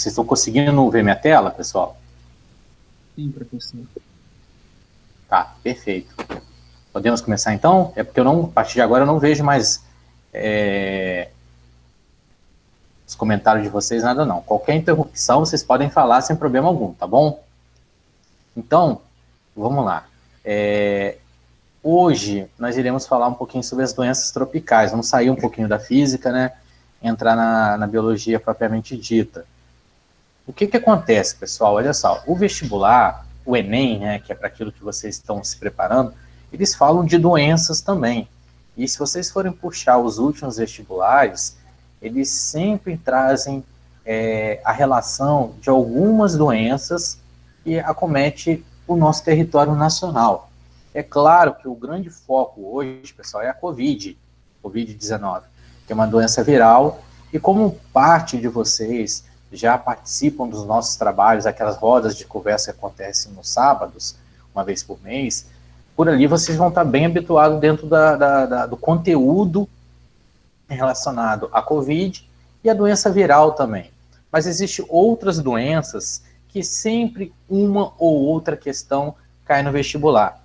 Vocês estão conseguindo ver minha tela, pessoal? Sim, professor. Tá, perfeito. Podemos começar então? É porque a partir de agora eu não vejo mais os comentários de vocês, nada não. Qualquer interrupção vocês podem falar sem problema algum, tá bom? Então, vamos lá. Hoje nós iremos falar um pouquinho sobre as doenças tropicais. Vamos sair um pouquinho da física, né? Entrar na biologia propriamente dita. O que acontece, pessoal? Olha só, o vestibular, o Enem, né, que é para aquilo que vocês estão se preparando, eles falam de doenças também. E se vocês forem puxar os últimos vestibulares, eles sempre trazem a relação de algumas doenças que acomete o nosso território nacional. É claro que o grande foco hoje, pessoal, é a Covid-19, que é uma doença viral, e como parte de vocês já participam dos nossos trabalhos, aquelas rodas de conversa que acontecem nos sábados, uma vez por mês, por ali vocês vão estar bem habituados dentro do conteúdo relacionado à Covid e à doença viral também. Mas existem outras doenças que sempre uma ou outra questão cai no vestibular.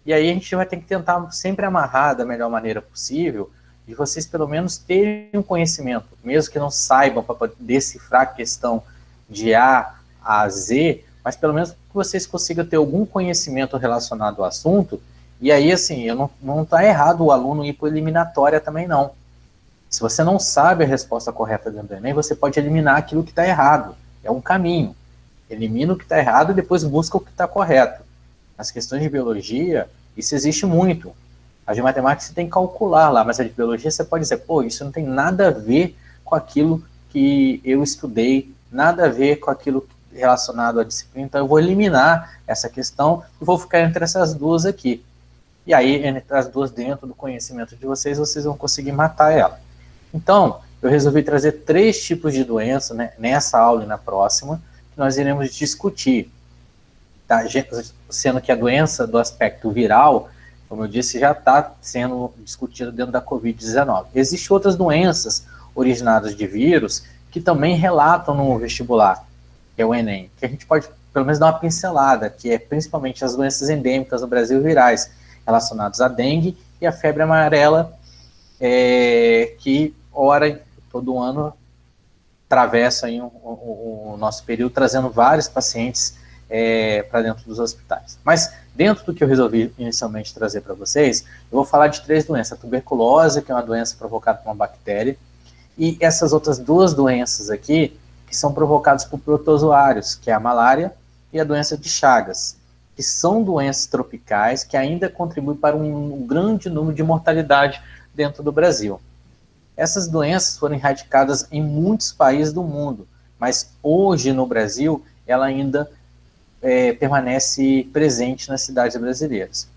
E aí a gente vai ter que tentar sempre amarrar da melhor maneira possível de vocês pelo menos terem um conhecimento, mesmo que não saibam para poder decifrar a questão de A a Z, mas pelo menos que vocês consigam ter algum conhecimento relacionado ao assunto. E aí, assim, não está errado o aluno ir para a eliminatória também, não. Se você não sabe a resposta correta dentro do Enem, você pode eliminar aquilo que está errado. É um caminho. Elimina o que está errado e depois busca o que está correto. Nas questões de biologia, isso existe muito. A de matemática você tem que calcular lá, mas a de biologia você pode dizer, pô, isso não tem nada a ver com aquilo que eu estudei, nada a ver com aquilo relacionado à disciplina, então eu vou eliminar essa questão e vou ficar entre essas duas aqui. E aí, entre as duas dentro do conhecimento de vocês, vocês vão conseguir matar ela. Então, eu resolvi trazer 3 tipos de doença, né, nessa aula e na próxima, que nós iremos discutir. Tá? Sendo que a doença do aspecto viral, como eu disse, já está sendo discutida dentro da Covid-19. Existem outras doenças originadas de vírus que também relatam no vestibular, que é o Enem, que a gente pode pelo menos dar uma pincelada, que é principalmente as doenças endêmicas no Brasil virais, relacionadas à dengue e à febre amarela, que ora todo ano atravessa aí o nosso período, trazendo vários pacientes para dentro dos hospitais. Mas dentro do que eu resolvi inicialmente trazer para vocês, eu vou falar de 3 doenças. A tuberculose, que é uma doença provocada por uma bactéria, e essas outras 2 doenças aqui, que são provocadas por protozoários, que é a malária e a doença de Chagas, que são doenças tropicais que ainda contribuem para um grande número de mortalidade dentro do Brasil. Essas doenças foram erradicadas em muitos países do mundo, mas hoje no Brasil ela ainda permanece presente nas cidades brasileiras.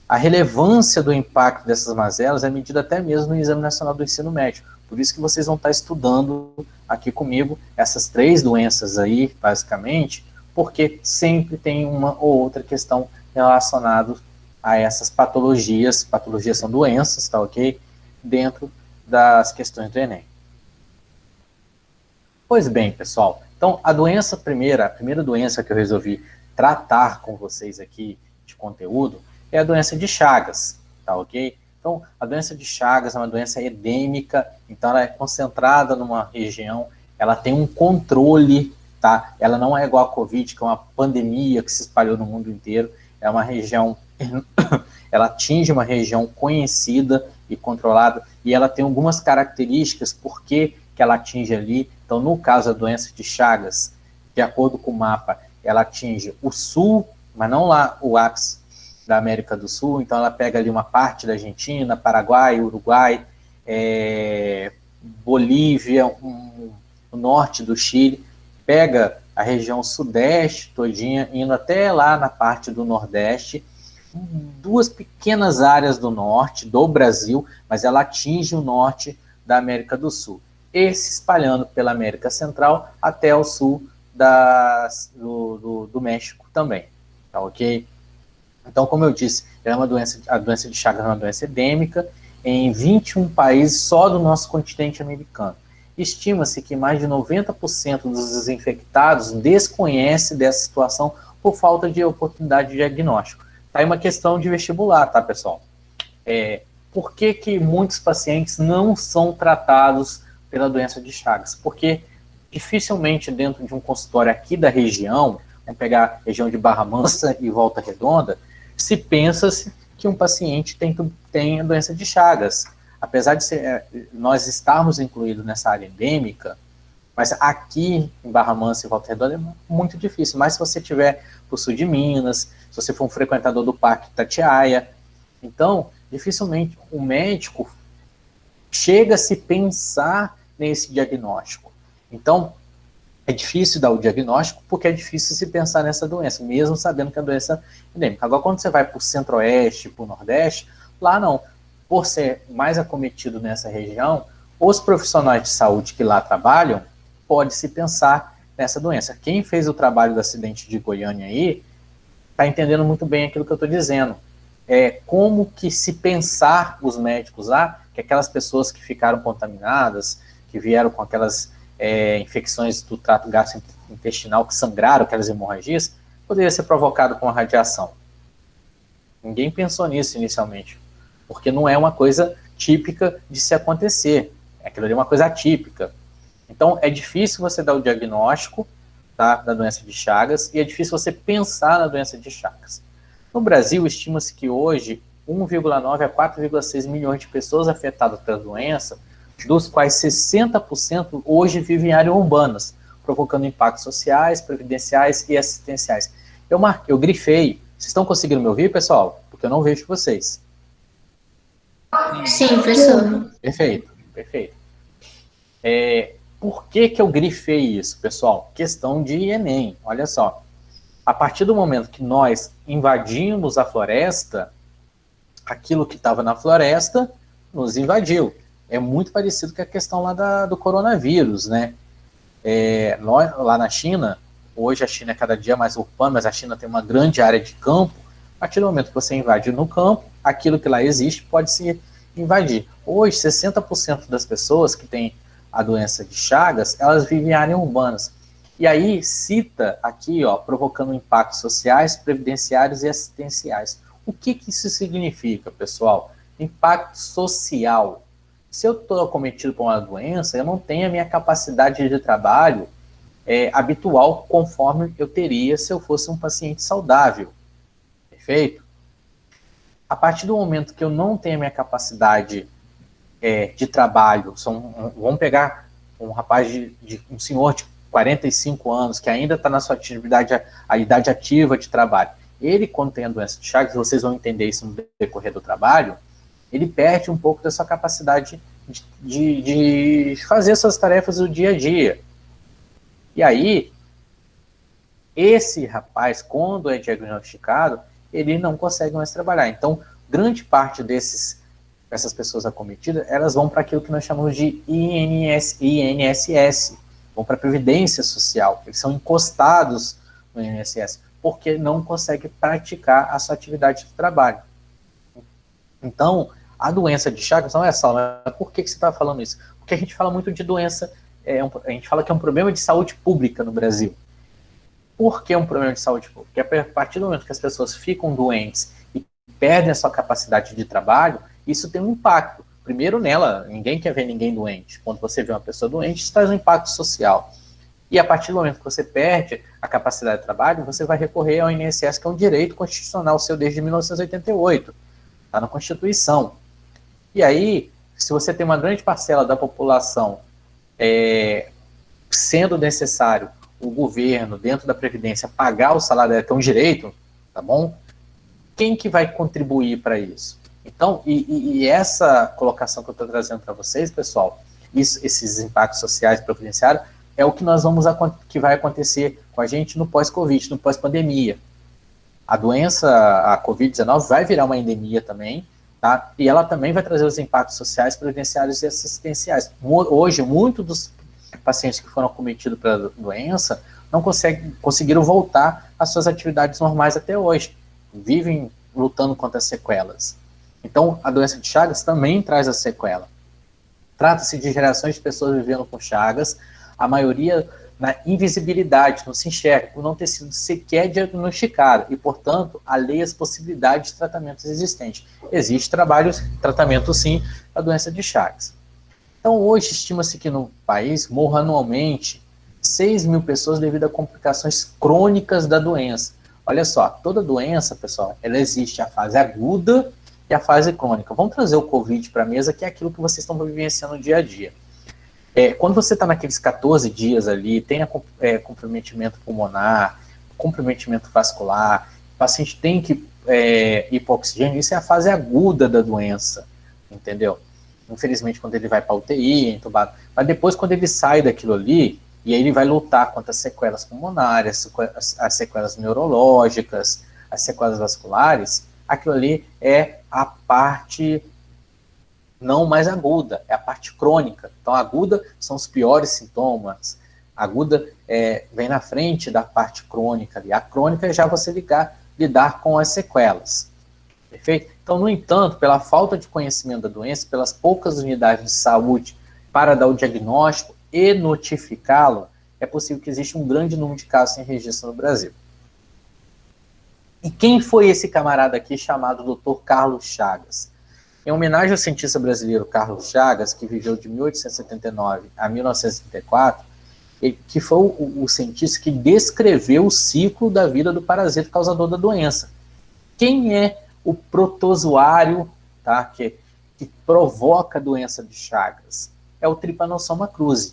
A relevância do impacto dessas mazelas é medida até mesmo no Exame Nacional do Ensino Médio. Por isso que vocês vão estar estudando aqui comigo essas 3 doenças aí, basicamente, porque sempre tem uma ou outra questão relacionada a essas patologias. Patologias são doenças, tá ok? Dentro das questões do Enem. Pois bem, pessoal, então a primeira doença que eu resolvi tratar com vocês aqui de conteúdo é a doença de Chagas, tá ok? Então, a doença de Chagas é uma doença endêmica, então ela é concentrada numa região, ela tem um controle, tá? Ela não é igual a Covid, que é uma pandemia que se espalhou no mundo inteiro, é uma região, ela atinge uma região conhecida e controlada, e ela tem algumas características, porque que ela atinge ali. Então, no caso da doença de Chagas, de acordo com o mapa, ela atinge o sul, mas não lá o ápice da América do Sul, então ela pega ali uma parte da Argentina, Paraguai, Uruguai, Bolívia, o norte do Chile, pega a região sudeste todinha, indo até lá na parte do nordeste, 2 pequenas áreas do norte do Brasil, mas ela atinge o norte da América do Sul, e se espalhando pela América Central até o sul do México também, tá ok? Então, como eu disse, a doença de Chagas é uma doença endêmica em 21 países só do nosso continente americano. estima-se que mais de 90% dos infectados desconhece dessa situação por falta de oportunidade de diagnóstico. Tá aí uma questão de vestibular, tá, pessoal? Por que muitos pacientes não são tratados pela doença de Chagas? Porque dificilmente dentro de um consultório aqui da região, vamos pegar a região de Barra Mansa e Volta Redonda, se pensa-se que um paciente tem a doença de Chagas. Apesar de nós estarmos incluídos nessa área endêmica, mas aqui em Barra Mansa e Volta Redonda é muito difícil. Mas se você estiver para o sul de Minas, se você for um frequentador do Parque Itatiaia, então, dificilmente o médico chega a se pensar nesse diagnóstico. Então, é difícil dar o diagnóstico porque é difícil se pensar nessa doença, mesmo sabendo que a doença é endêmica. Agora, quando você vai para o centro-oeste, para o nordeste, lá não. Por ser mais acometido nessa região, os profissionais de saúde que lá trabalham, pode se pensar nessa doença. Quem fez o trabalho do acidente de Goiânia aí, está entendendo muito bem aquilo que eu estou dizendo. Como que se pensar os médicos lá, que aquelas pessoas que ficaram contaminadas, que vieram com aquelas infecções do trato gastrointestinal, que sangraram, aquelas hemorragias, poderia ser provocado com a radiação. Ninguém pensou nisso inicialmente, porque não é uma coisa típica de se acontecer. Aquilo ali é uma coisa atípica. Então, é difícil você dar o diagnóstico, tá, da doença de Chagas, e é difícil você pensar na doença de Chagas. No Brasil, estima-se que hoje 1,9 a 4,6 milhões de pessoas afetadas pela doença, dos quais 60% hoje vivem em áreas urbanas, provocando impactos sociais, previdenciais e assistenciais. Eu grifei. Vocês estão conseguindo me ouvir, pessoal? Porque eu não vejo vocês. Sim, professor. Perfeito, perfeito. Por que eu grifei isso, pessoal? Questão de Enem, olha só. A partir do momento que nós invadimos a floresta, aquilo que estava na floresta nos invadiu. É muito parecido com a questão lá do coronavírus, né? Lá na China, hoje a China é cada dia mais urbana, mas a China tem uma grande área de campo. A partir do momento que você invade no campo, aquilo que lá existe pode se invadir. Hoje, 60% das pessoas que têm a doença de Chagas, elas vivem em áreas urbanas. E aí cita aqui, ó, provocando impactos sociais, previdenciários e assistenciais. O que isso significa, pessoal? Impacto social. Se eu estou acometido por uma doença, eu não tenho a minha capacidade de trabalho habitual conforme eu teria se eu fosse um paciente saudável. Perfeito? A partir do momento que eu não tenho a minha capacidade de trabalho, vamos pegar um rapaz, um senhor de 45 anos, que ainda está na sua atividade, a idade ativa de trabalho. Ele, quando tem a doença de Chagas, vocês vão entender isso no decorrer do trabalho, ele perde um pouco da sua capacidade de fazer suas tarefas do dia a dia. E aí, esse rapaz, quando é diagnosticado, ele não consegue mais trabalhar. Então, grande parte dessas pessoas acometidas, elas vão para aquilo que nós chamamos de INSS, vão para a Previdência Social, eles são encostados no INSS, porque não conseguem praticar a sua atividade de trabalho. Então, a doença de Chagas, não é só, mas por que você está falando isso? Porque a gente fala muito de doença, a gente fala que é um problema de saúde pública no Brasil. Por que é um problema de saúde pública? Porque a partir do momento que as pessoas ficam doentes e perdem a sua capacidade de trabalho, isso tem um impacto. Primeiro nela, ninguém quer ver ninguém doente. Quando você vê uma pessoa doente, isso traz um impacto social. E a partir do momento que você perde a capacidade de trabalho, você vai recorrer ao INSS, que é um direito constitucional seu desde 1988. Está na Constituição. E aí, se você tem uma grande parcela da população sendo necessário o governo, dentro da Previdência, pagar o salário dela, que é um direito, tá bom? Quem que vai contribuir para isso? Então, e essa colocação que eu estou trazendo para vocês, pessoal, esses impactos sociais previdenciários, é o que que vai acontecer com a gente no pós-Covid, no pós-pandemia. A doença, a Covid-19, vai virar uma endemia também, tá? E ela também vai trazer os impactos sociais, previdenciários e assistenciais. Hoje, muitos dos pacientes que foram acometidos pela doença não conseguiram voltar às suas atividades normais até hoje. Vivem lutando contra as sequelas. Então, a doença de Chagas também traz a sequela. Trata-se de gerações de pessoas vivendo com chagas, a maioria na invisibilidade, não se enxerga, por não ter sido sequer diagnosticado e, portanto, alheia as possibilidades de tratamentos existentes. Existe tratamento sim, da doença de Chagas. Então, hoje, estima-se que no país morram anualmente 6 mil pessoas devido a complicações crônicas da doença. Olha só, toda doença, pessoal, ela existe a fase aguda e a fase crônica. Vamos trazer o Covid para a mesa, que é aquilo que vocês estão vivenciando no dia a dia. Quando você está naqueles 14 dias ali, tem comprometimento pulmonar, comprometimento vascular, o paciente tem que ir para oxigênio, isso é a fase aguda da doença, entendeu? Infelizmente, quando ele vai para a UTI, entubado. Mas depois, quando ele sai daquilo ali, e aí ele vai lutar contra as sequelas pulmonares, as sequelas neurológicas, as sequelas vasculares, aquilo ali é a parte não mais aguda, é a parte crônica. Então, a aguda são os piores sintomas. A aguda vem na frente da parte crônica ali. A crônica é já você lidar com as sequelas. Perfeito? Então, no entanto, pela falta de conhecimento da doença, pelas poucas unidades de saúde para dar o diagnóstico e notificá-lo, é possível que exista um grande número de casos sem registro no Brasil. E quem foi esse camarada aqui chamado Dr. Carlos Chagas? Em homenagem ao cientista brasileiro Carlos Chagas, que viveu de 1879 a 1934, que foi o cientista que descreveu o ciclo da vida do parasita causador da doença. Quem é o protozoário, tá, que provoca a doença de Chagas? É o Trypanosoma cruzi.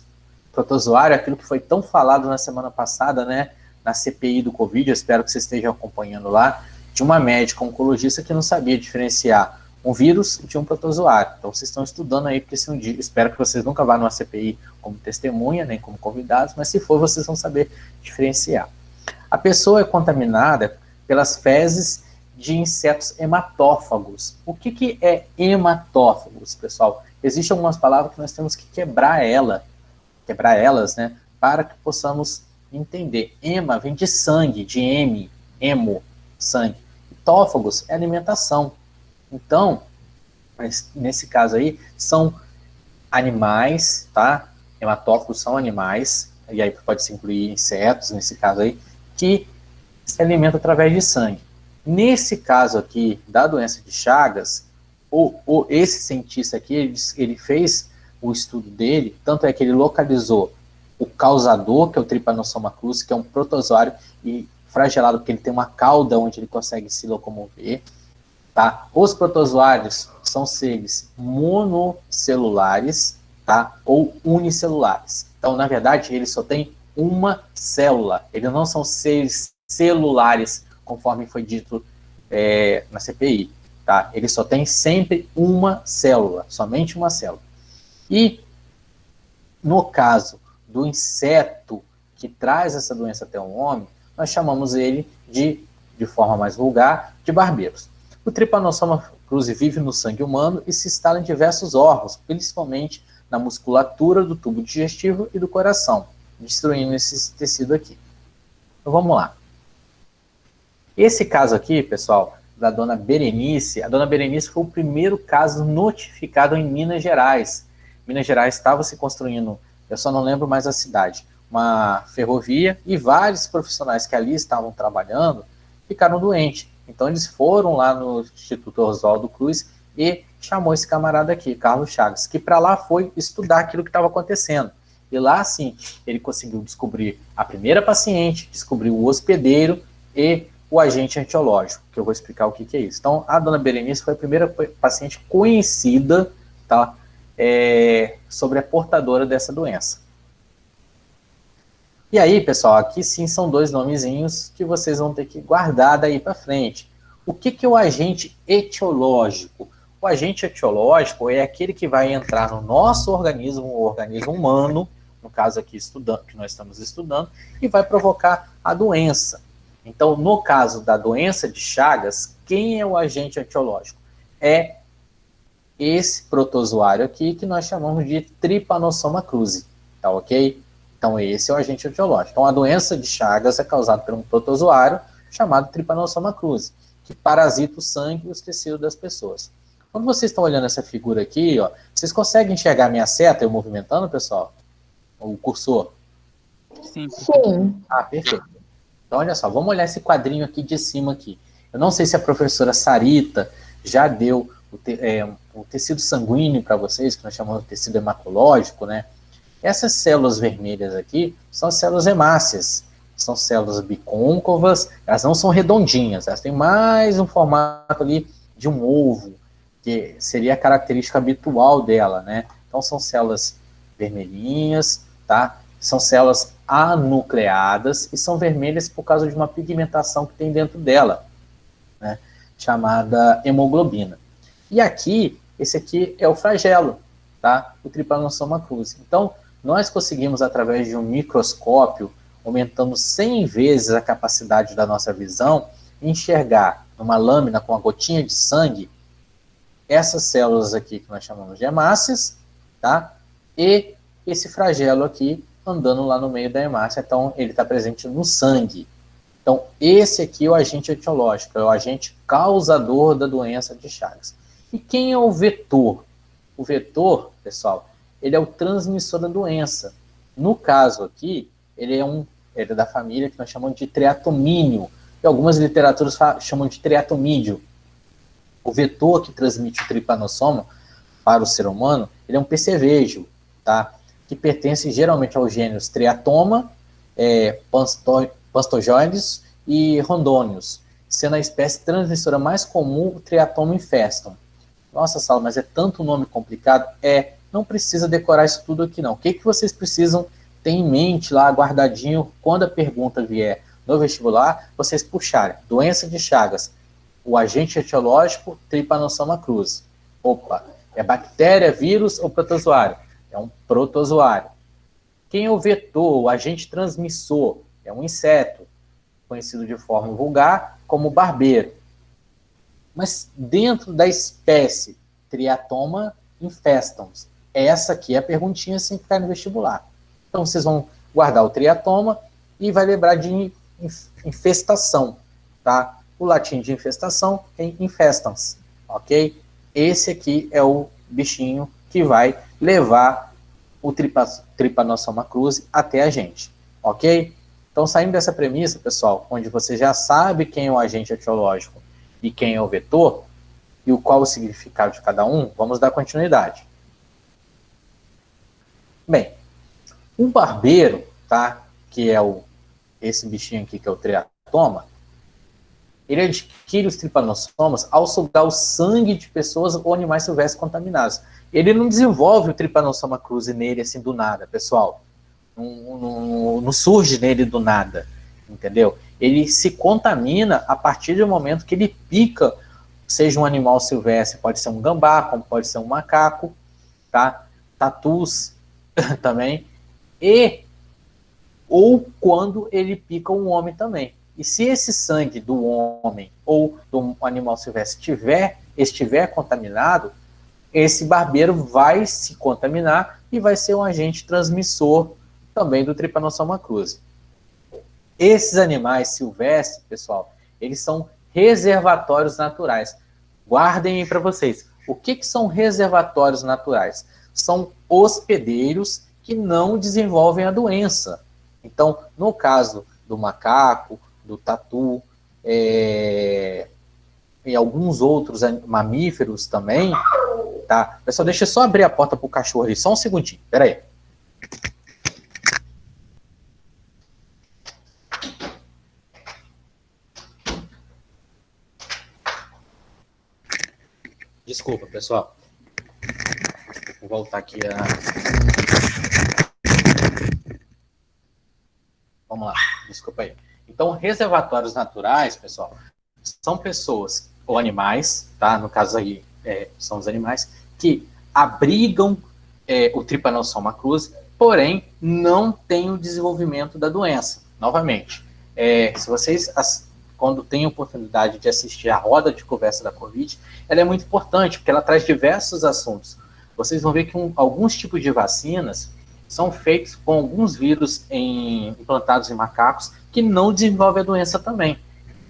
O protozoário é aquilo que foi tão falado na semana passada, né, na CPI do Covid, eu espero que vocês estejam acompanhando lá, de uma médica oncologista que não sabia diferenciar um vírus de um protozoário. Então, vocês estão estudando aí, porque se um dia, espero que vocês nunca vá numa CPI como testemunha, nem como convidados, mas se for, vocês vão saber diferenciar. A pessoa é contaminada pelas fezes de insetos hematófagos. O que é hematófagos, pessoal? Existem algumas palavras que nós temos que quebrar elas, né, para que possamos entender. Hema vem de sangue, de hemo, sangue. Tófagos é alimentação. Então, nesse caso aí, são animais, tá? Hematófagos são animais, e aí pode se incluir insetos, nesse caso aí, que se alimentam através de sangue. Nesse caso aqui, da doença de Chagas, esse cientista aqui, ele fez o estudo dele, tanto é que ele localizou o causador, que é o Trypanosoma cruzi, que é um protozoário e flagelado, porque ele tem uma cauda onde ele consegue se locomover. Tá? Os protozoários são seres monocelulares, tá? Ou unicelulares. Então, na verdade, ele só tem uma célula. Eles não são seres celulares, conforme foi dito na CPI. Tá? Ele só tem sempre uma célula, somente uma célula. E, no caso do inseto que traz essa doença até o homem, nós chamamos ele de forma mais vulgar, de barbeiros. O Trypanosoma cruzi vive no sangue humano e se instala em diversos órgãos, principalmente na musculatura do tubo digestivo e do coração, destruindo esse tecido aqui. Então vamos lá. Esse caso aqui, pessoal, da dona Berenice, a dona Berenice foi o primeiro caso notificado em Minas Gerais. Minas Gerais estava se construindo, eu só não lembro mais a cidade, uma ferrovia, e vários profissionais que ali estavam trabalhando ficaram doentes. Então eles foram lá no Instituto Oswaldo Cruz e chamou esse camarada aqui, Carlos Chagas, que para lá foi estudar aquilo que estava acontecendo. E lá, sim, ele conseguiu descobrir a primeira paciente, descobriu o hospedeiro e o agente etiológico, que eu vou explicar o que é isso. Então, a dona Berenice foi a primeira paciente conhecida, tá, sobre a portadora dessa doença. E aí, pessoal, aqui sim são dois nomezinhos que vocês vão ter que guardar daí para frente. O que é o agente etiológico? O agente etiológico é aquele que vai entrar no nosso organismo, o organismo humano, no caso aqui que nós estamos estudando, e vai provocar a doença. Então, no caso da doença de Chagas, quem é o agente etiológico? É esse protozoário aqui que nós chamamos de Trypanosoma cruzi, tá ok? Então, esse é o agente etiológico. Então, a doença de Chagas é causada por um protozoário chamado Trypanosoma cruzi, que parasita o sangue e os tecidos das pessoas. Quando vocês estão olhando essa figura aqui, ó, vocês conseguem enxergar a minha seta eu movimentando, pessoal? O cursor? Sim. Sim. Ah, perfeito. Então, olha só, vamos olhar esse quadrinho aqui de cima aqui. Eu não sei se a professora Sarita já deu o tecido sanguíneo para vocês, que nós chamamos de tecido hematológico, né? Essas células vermelhas aqui são células hemácias. São células bicôncavas, elas não são redondinhas, elas têm mais um formato ali de um ovo, que seria a característica habitual dela, né? Então são células vermelhinhas, tá? São células anucleadas e são vermelhas por causa de uma pigmentação que tem dentro dela, né? Chamada hemoglobina. E aqui, esse aqui é o flagelo, tá? O Trypanosoma cruzi. Então, nós conseguimos, através de um microscópio, aumentando 100 vezes a capacidade da nossa visão, enxergar numa lâmina com uma gotinha de sangue essas células aqui que nós chamamos de hemácias, tá? E esse flagelo aqui andando lá no meio da hemácia, então ele está presente no sangue. Então esse aqui é o agente etiológico, é o agente causador da doença de Chagas. E quem é o vetor? O vetor, pessoal, ele é o transmissor da doença. No caso aqui, ele é da família que nós chamamos de triatomínio, e algumas literaturas chamam de triatomídeo. O vetor que transmite o tripanossoma para o ser humano, ele é um percevejo, tá? Que pertence geralmente aos gêneros Triatoma, Pastojoides e Rondônios, sendo a espécie transmissora mais comum o Triatoma infestum. Nossa, Saulo, mas é tanto nome complicado? Não precisa decorar isso tudo aqui não. O que vocês precisam ter em mente lá, guardadinho, quando a pergunta vier no vestibular, vocês puxarem doença de Chagas, o agente etiológico, Trypanosoma cruzi. Opa, é bactéria, vírus ou protozoário? É um protozoário. Quem é o vetor, o agente transmissor? É um inseto, conhecido de forma vulgar como barbeiro. Mas dentro da espécie Triatoma infestans, essa aqui é a perguntinha assim que cai no vestibular. Então vocês vão guardar o triatoma e vai lembrar de infestação, tá? O latim de infestação é infestans, ok? Esse aqui é o bichinho que vai levar o Trypanosoma cruzi até a gente, ok? Então, saindo dessa premissa, pessoal, onde você já sabe quem é o agente etiológico e quem é o vetor, e o qual o significado de cada um, vamos dar continuidade. Bem, um barbeiro, tá, que é esse bichinho aqui, que é o triatoma, ele adquire os tripanossomas ao sugar o sangue de pessoas ou animais silvestres contaminados. Ele não desenvolve o Trypanosoma cruzi nele assim do nada, pessoal. Não surge nele do nada, entendeu? Ele se contamina a partir do momento que ele pica, seja um animal silvestre, pode ser um gambá, como pode ser um macaco, tá? Tatus também, ou quando ele pica um homem também. E se esse sangue do homem ou do animal silvestre estiver contaminado, esse barbeiro vai se contaminar e vai ser um agente transmissor também do Trypanosoma cruzi. Esses animais silvestres, pessoal, eles são reservatórios naturais. Guardem aí para vocês. O que são reservatórios naturais? São hospedeiros que não desenvolvem a doença. Então, no caso do macaco, do tatu, e alguns outros mamíferos também, tá? Pessoal, deixa eu só abrir a porta para o cachorro ali, só um segundinho, peraí. Desculpa, pessoal. Vou voltar aqui Vamos lá, desculpa aí. Então, reservatórios naturais, pessoal, são pessoas ou animais, tá? No caso aí, são os animais que abrigam o Trypanosoma cruzi, porém não têm o desenvolvimento da doença. Novamente, se vocês, quando têm a oportunidade de assistir a roda de conversa da Covid, ela é muito importante, porque ela traz diversos assuntos. Vocês vão ver que alguns tipos de vacinas são feitos com alguns vírus implantados em macacos que não desenvolvem a doença também,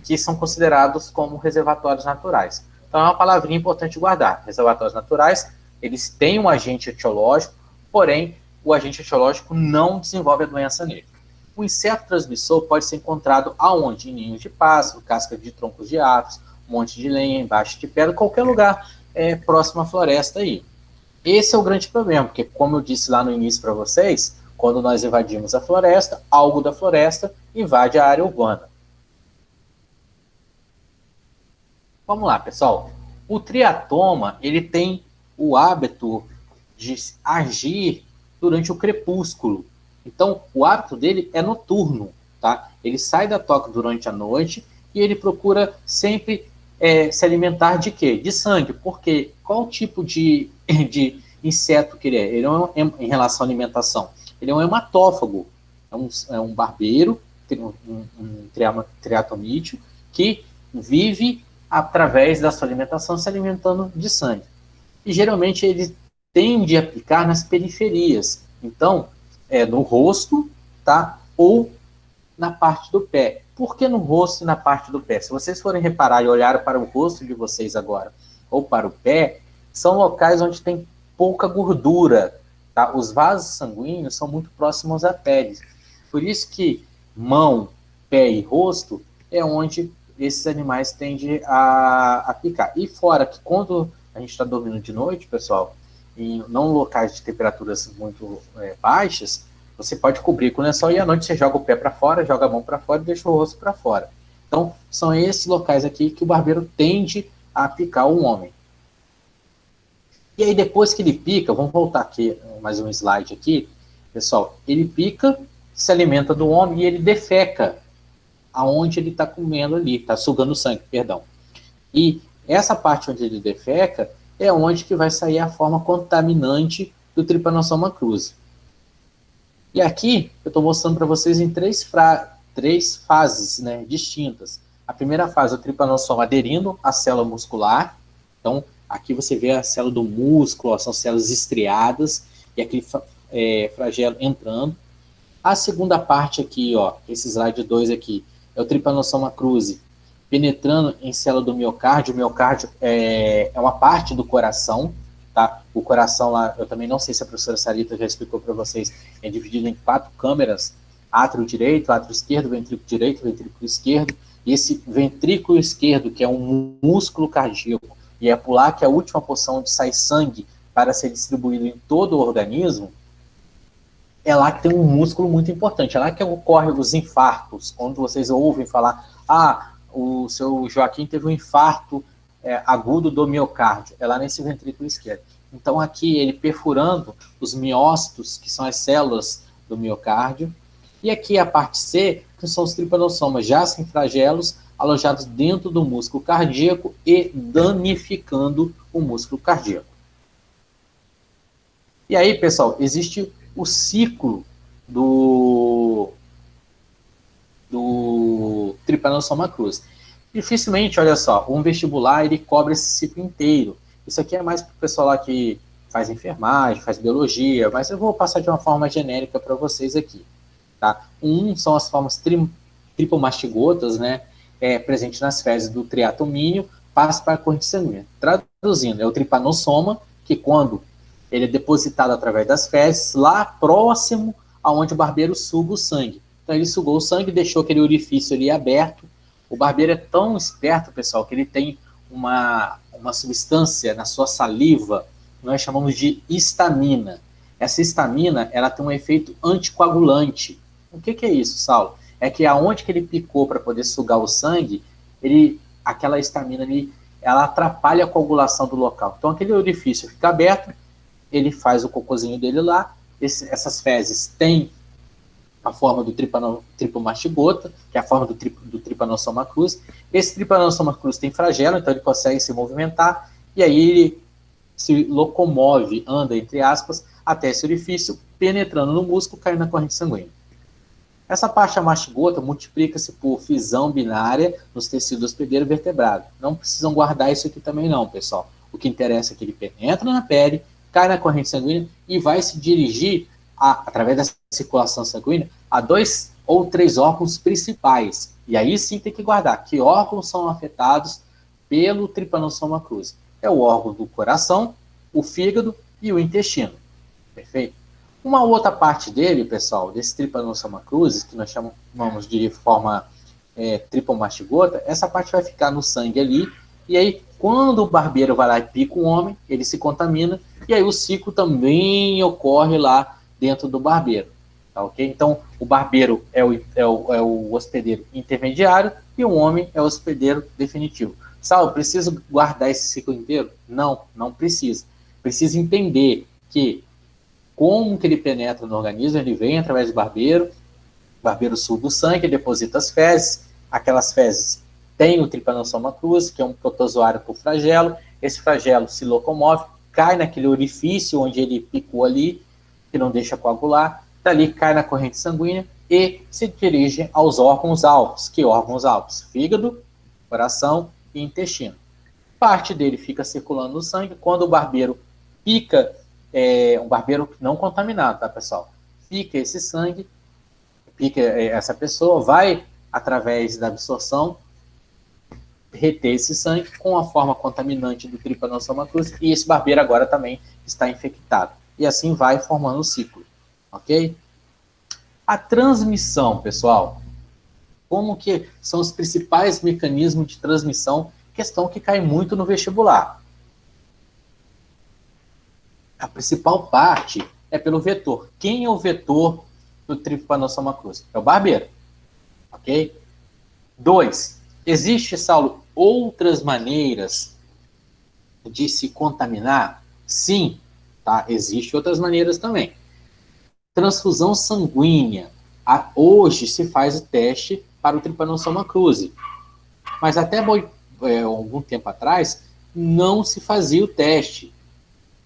que são considerados como reservatórios naturais. Então é uma palavrinha importante guardar. Reservatórios naturais, eles têm um agente etiológico, porém o agente etiológico não desenvolve a doença nele. O inseto transmissor pode ser encontrado aonde? Em ninhos de pássaro, casca de troncos de árvores, monte de lenha, embaixo de pedra, qualquer lugar próximo à floresta aí. Esse é o grande problema, porque como eu disse lá no início para vocês, quando nós invadimos a floresta, algo da floresta invade a área urbana. Vamos lá, pessoal. O triatoma, ele tem o hábito de agir durante o crepúsculo. Então, o hábito dele é noturno, tá? Ele sai da toca durante a noite e ele procura sempre se alimentar de quê? De sangue. Porque qual tipo de inseto que ele é? Ele é em relação à alimentação. Ele é um hematófago. É um barbeiro, um triatomítio, que vive através da sua alimentação se alimentando de sangue. E geralmente ele tende a picar nas periferias. Então, no rosto, tá? Ou na parte do pé. Por que no rosto e na parte do pé? Se vocês forem reparar e olhar para o rosto de vocês agora, ou para o pé, são locais onde tem pouca gordura, tá? Os vasos sanguíneos são muito próximos à pele. Por isso que mão, pé e rosto é onde esses animais tendem a picar. E fora que quando a gente está dormindo de noite, pessoal, em não locais de temperaturas muito baixas, você pode cobrir com o lençol e à noite você joga o pé para fora, joga a mão para fora e deixa o rosto para fora. Então, são esses locais aqui que o barbeiro tende a picar o homem. E aí, depois que ele pica, vamos voltar aqui, mais um slide aqui, pessoal, ele pica, se alimenta do homem e ele defeca aonde ele está comendo ali, está sugando sangue, perdão. E essa parte onde ele defeca é onde que vai sair a forma contaminante do Trypanosoma cruzi. E aqui eu estou mostrando para vocês em três fases, né, distintas. A primeira fase é o Trypanosoma aderindo à célula muscular. Então, aqui você vê a célula do músculo, ó, são células estriadas, e aquele flagelo entrando. A segunda parte aqui, ó, esse slide 2 aqui, é o Trypanosoma cruzi penetrando em célula do miocárdio. O miocárdio é uma parte do coração, tá? O coração lá, eu também não sei se a professora Sarita já explicou para vocês, é dividido em 4 câmeras, átrio direito, átrio esquerdo, ventrículo direito, ventrículo esquerdo, e esse ventrículo esquerdo, que é um músculo cardíaco, e é por lá que a última porção de sai sangue para ser distribuído em todo o organismo, é lá que tem um músculo muito importante, é lá que ocorrem os infartos, quando vocês ouvem falar, o seu Joaquim teve um infarto agudo do miocárdio, é lá nesse ventrículo esquerdo. Então aqui ele perfurando os miócitos, que são as células do miocárdio, e aqui a parte C, que são os tripanossomas já sem flagelos, alojados dentro do músculo cardíaco e danificando o músculo cardíaco. E aí, pessoal, existe o ciclo do Trypanosoma cruzi. Dificilmente, olha só, um vestibular ele cobre esse ciclo inteiro. Isso aqui é mais para o pessoal lá que faz enfermagem, faz biologia, mas eu vou passar de uma forma genérica para vocês aqui. Tá? São as formas tripomastigotas, né, presente nas fezes do triatomínio, passa para a corrente sanguínea. Traduzindo, é o tripanossoma, que quando ele é depositado através das fezes, lá próximo aonde o barbeiro suga o sangue. Então ele sugou o sangue, deixou aquele orifício ali aberto. O barbeiro é tão esperto, pessoal, que ele tem uma substância na sua saliva, que nós chamamos de histamina. Essa histamina, ela tem um efeito anticoagulante. O que é isso, Saulo? É que aonde que ele picou para poder sugar o sangue, aquela histamina ali, ela atrapalha a coagulação do local. Então aquele orifício fica aberto, ele faz o cocôzinho dele lá, essas fezes têm a forma do tripomastigota, que é a forma do Trypanosoma cruzi. Esse Trypanosoma cruzi tem flagelo, então ele consegue se movimentar, e aí ele se locomove, anda, entre aspas, até esse orifício, penetrando no músculo, caindo na corrente sanguínea. Essa parte mastigota multiplica-se por fisão binária nos tecidos hospedeiro vertebrado. Não precisam guardar isso aqui também não, pessoal. O que interessa é que ele penetra na pele, cai na corrente sanguínea e vai se dirigir, através da circulação sanguínea, a 2 ou 3 órgãos principais. E aí sim tem que guardar que órgãos são afetados pelo Trypanosoma cruzi? É o órgão do coração, o fígado e o intestino. Perfeito? Uma outra parte dele, pessoal, desse Trypanosoma cruzi, que nós chamamos de forma tripomastigota, essa parte vai ficar no sangue ali, e aí quando o barbeiro vai lá e pica o homem, ele se contamina, e aí o ciclo também ocorre lá dentro do barbeiro. Tá, ok? Então, o barbeiro é o hospedeiro intermediário e o homem é o hospedeiro definitivo. Saulo, preciso guardar esse ciclo inteiro? Não, não precisa. Precisa entender que como que ele penetra no organismo, ele vem através do barbeiro, o barbeiro suga o sangue, deposita as fezes, aquelas fezes têm o Trypanosoma cruzi, que é um protozoário por flagelo, esse flagelo se locomove, cai naquele orifício onde ele picou ali, que não deixa coagular, dali cai na corrente sanguínea e se dirige aos órgãos alvos. Que órgãos alvos? Fígado, coração e intestino. Parte dele fica circulando no sangue. Quando o barbeiro pica, um barbeiro não contaminado, tá, pessoal? Pica esse sangue, pica essa pessoa, vai através da absorção reter esse sangue com a forma contaminante do Trypanosoma cruzi, e esse barbeiro agora também está infectado. E assim vai formando o ciclo. Ok? A transmissão, pessoal. Como que são os principais mecanismos de transmissão? Questão que cai muito no vestibular. A principal parte é pelo vetor. Quem é o vetor do Trypanosoma cruzi? É o barbeiro. Ok? 2. Existe, Saulo, outras maneiras de se contaminar? Sim, tá? Existem outras maneiras também. Transfusão sanguínea. Hoje se faz o teste para o Trypanosoma cruzi. Mas até algum tempo atrás, não se fazia o teste.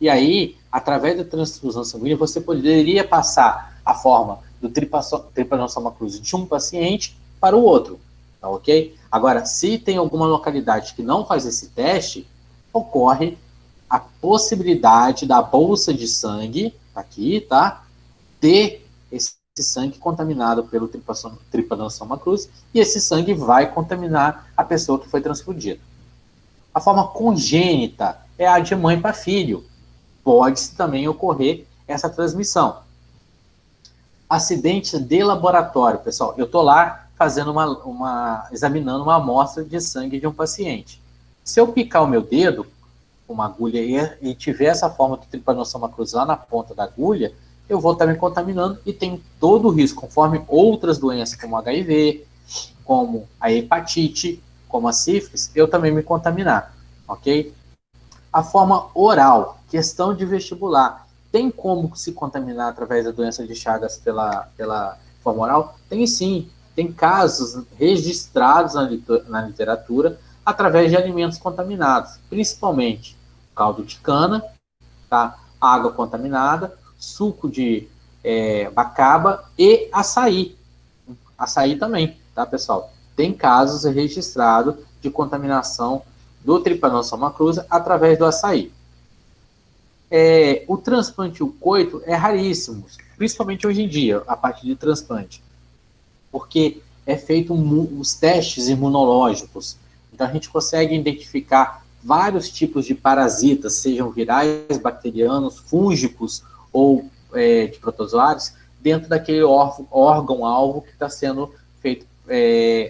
E aí, através da transfusão sanguínea, você poderia passar a forma do Trypanosoma cruzi de um paciente para o outro. Tá, ok? Agora, se tem alguma localidade que não faz esse teste, ocorre a possibilidade da bolsa de sangue, aqui, tá? Ter esse sangue contaminado pelo Trypanosoma cruzi, e esse sangue vai contaminar a pessoa que foi transfundida. A forma congênita é a de mãe para filho. Pode também ocorrer essa transmissão. Acidente de laboratório, pessoal. Eu estou lá fazendo examinando uma amostra de sangue de um paciente. Se eu picar o meu dedo com uma agulha e tiver essa forma do Trypanosoma cruzi lá na ponta da agulha, eu vou estar me contaminando e tem todo o risco, conforme outras doenças como HIV, como a hepatite, como a sífilis, eu também me contaminar, ok? A forma oral, questão de vestibular, tem como se contaminar através da doença de Chagas pela forma oral? Tem sim, tem casos registrados na literatura através de alimentos contaminados, principalmente caldo de cana, tá? Água contaminada, suco de bacaba e açaí. Açaí também, tá, pessoal? Tem casos registrados de contaminação do Trypanosoma cruzi através do açaí. O transplante coito é raríssimo, principalmente hoje em dia, a parte de transplante, porque é feito os testes imunológicos. Então, a gente consegue identificar vários tipos de parasitas, sejam virais, bacterianos, fúngicos ou de protozoários, dentro daquele órgão-alvo que está sendo feito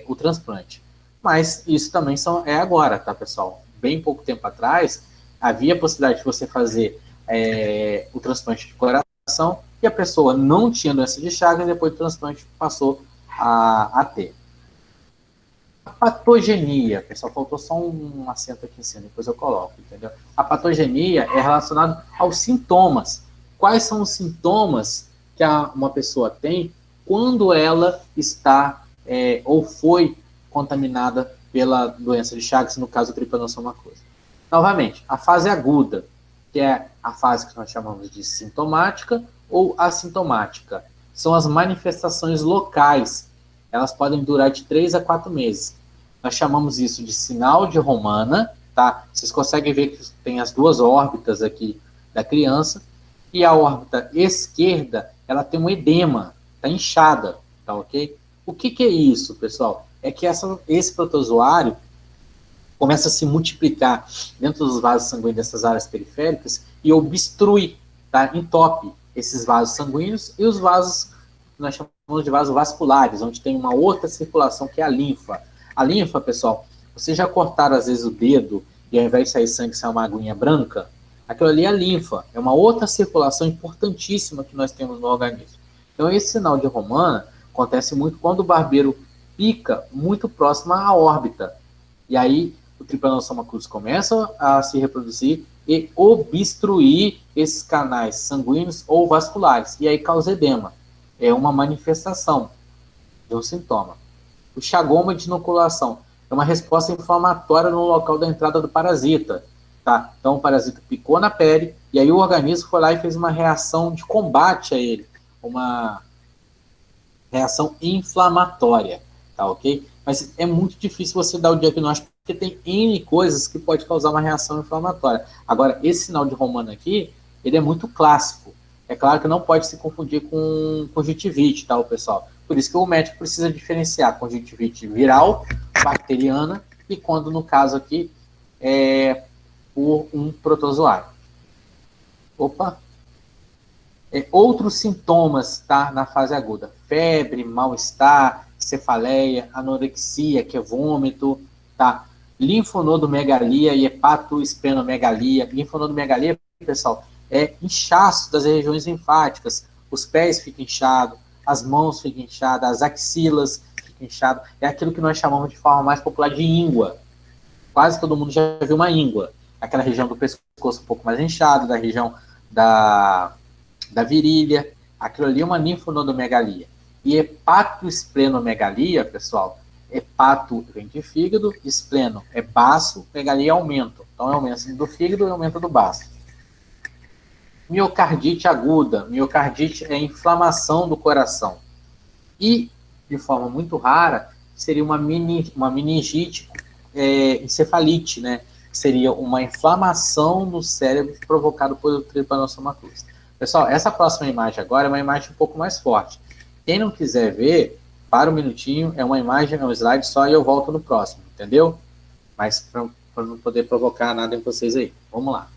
o transplante. Mas isso também é agora, tá, pessoal? Bem pouco tempo atrás, havia a possibilidade de você fazer o transplante de coração e a pessoa não tinha doença de Chagas, e depois do transplante passou a ter. A patogenia, pessoal, faltou só um acento aqui em cima, depois eu coloco, entendeu? A patogenia é relacionada aos sintomas. Quais são os sintomas que uma pessoa tem quando ela está ou foi contaminada pela doença de Chagas, no caso do Trypanosoma cruzi? Novamente, a fase aguda, que é a fase que nós chamamos de sintomática ou assintomática. São as manifestações locais. Elas podem durar de 3 a 4 meses. Nós chamamos isso de sinal de Romana, tá? Vocês conseguem ver que tem as duas órbitas aqui da criança, e a órbita esquerda, ela tem um edema, tá inchada, tá ok? O que é isso, pessoal? É que esse protozoário, começa a se multiplicar dentro dos vasos sanguíneos dessas áreas periféricas e obstrui, tá? Entope esses vasos sanguíneos e os vasos que nós chamamos de vasos vasculares, onde tem uma outra circulação que é a linfa. A linfa, pessoal, vocês já cortaram às vezes o dedo e ao invés de sair sangue, sai uma aguinha branca? Aquilo ali é a linfa, é uma outra circulação importantíssima que nós temos no organismo. Então esse sinal de Romana acontece muito quando o barbeiro pica muito próximo à órbita. E aí o Trypanosoma cruzi começa a se reproduzir e obstruir esses canais sanguíneos ou vasculares. E aí causa edema. É uma manifestação de um sintoma. O chagoma de inoculação é uma resposta inflamatória no local da entrada do parasita. Tá? Então o parasita picou na pele e aí o organismo foi lá e fez uma reação de combate a ele. Uma reação inflamatória. Tá, ok? Mas é muito difícil você dar o diagnóstico porque tem N coisas que pode causar uma reação inflamatória. Agora, esse sinal de Romana aqui, ele é muito clássico. É claro que não pode se confundir com conjuntivite, tá, pessoal? Por isso que o médico precisa diferenciar conjuntivite viral, bacteriana, e quando, no caso aqui, é por um protozoário. Opa! Outros sintomas, tá, na fase aguda. Febre, mal-estar, cefaleia, anorexia, que é vômito, tá? Linfonodomegalia e hepatoesplenomegalia. Linfonodomegalia, pessoal, é inchaço das regiões linfáticas. Os pés ficam inchados, as mãos ficam inchadas, as axilas ficam inchadas. É aquilo que nós chamamos de forma mais popular de íngua. Quase todo mundo já viu uma íngua. Aquela região do pescoço um pouco mais inchada, da região da virilha. Aquilo ali é uma linfonodomegalia. E hepatoesplenomegalia, pessoal, hepato vem de fígado, espleno é baço, megalia é aumento. Então é aumento do fígado e aumento do baço. Miocardite aguda. Miocardite é inflamação do coração. E, de forma muito rara, seria uma meningite encefalite, né? Seria uma inflamação no cérebro provocada por Trypanosoma cruzi. Pessoal, essa próxima imagem agora é uma imagem um pouco mais forte. Quem não quiser ver, para um minutinho, é uma imagem, é um slide só e eu volto no próximo, entendeu? Mas para não poder provocar nada em vocês aí. Vamos lá.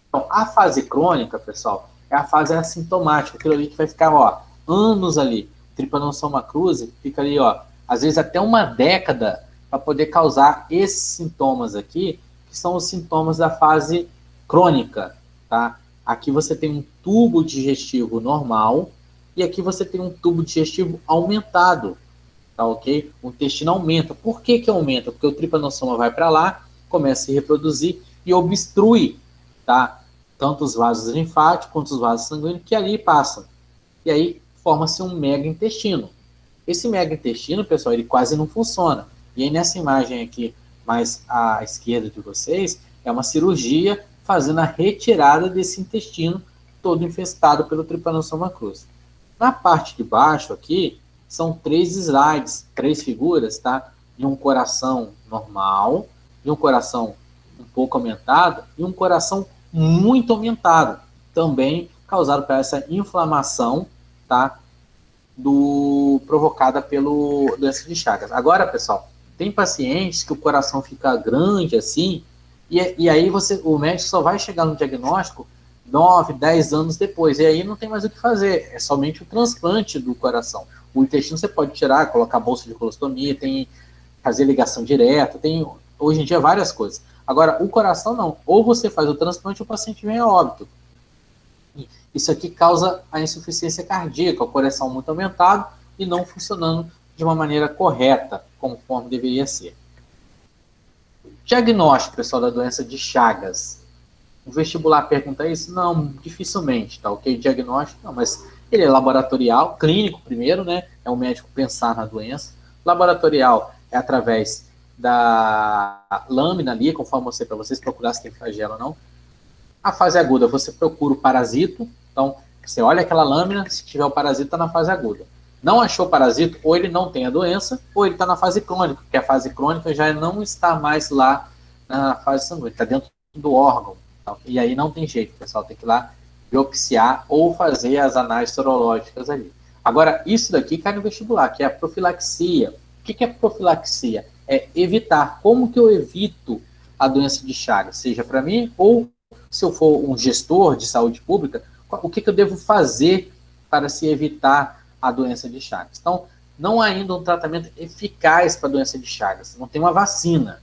Então, a fase crônica, pessoal, é a fase assintomática, aquilo ali que vai ficar, ó, anos ali. Trypanosoma cruzi fica ali, ó, às vezes até uma década para poder causar esses sintomas aqui, que são os sintomas da fase crônica, tá? Aqui você tem um tubo digestivo normal e aqui você tem um tubo digestivo aumentado, tá, ok? O intestino aumenta. Por que que aumenta? Porque o Trypanosoma vai para lá, começa a se reproduzir e obstrui, tá? Tanto os vasos linfáticos quanto os vasos sanguíneos que ali passam. E aí forma-se um mega intestino. Esse mega intestino, pessoal, ele quase não funciona. E aí nessa imagem aqui, mais à esquerda de vocês, é uma cirurgia fazendo a retirada desse intestino todo infestado pelo Trypanosoma cruzi. Na parte de baixo aqui, são 3 slides, 3 figuras, tá? De um coração normal, de um coração um pouco aumentado e um coração muito aumentado, também causado por essa inflamação, tá? Provocada pelo doença de Chagas. Agora, pessoal, tem pacientes que o coração fica grande assim, e aí o médico só vai chegar no diagnóstico 9, 10 anos depois, e aí não tem mais o que fazer, é somente o transplante do coração. O intestino você pode tirar, colocar bolsa de colostomia, tem fazer ligação direta, tem hoje em dia várias coisas. Agora, o coração não, ou você faz o transplante ou o paciente vem a óbito. Isso aqui causa a insuficiência cardíaca, o coração muito aumentado e não funcionando de uma maneira correta, conforme deveria ser. Diagnóstico, pessoal, da doença de Chagas. O vestibular pergunta isso? Não, dificilmente, tá ok? Diagnóstico, não, mas ele é laboratorial, clínico primeiro, né? É o médico pensar na doença. Laboratorial é através da lâmina ali, conforme eu mostrei para vocês, procurar se tem flagelo ou não. A fase aguda, você procura o parasito, então você olha aquela lâmina, se tiver o parasito, está na fase aguda. Não achou o parasito, ou ele não tem a doença, ou ele está na fase crônica, porque a fase crônica já não está mais lá na fase sanguínea, está dentro do órgão. Tá? E aí não tem jeito, pessoal, tem que ir lá biopsiar ou fazer as análises sorológicas ali. Agora, isso daqui cai no vestibular, que é a profilaxia. O que é profilaxia? é evitar. Como que eu evito a doença de Chagas? Seja para mim, ou se eu for um gestor de saúde pública, o que eu devo fazer para se evitar a doença de Chagas? Então, não há ainda um tratamento eficaz para a doença de Chagas. Não tem uma vacina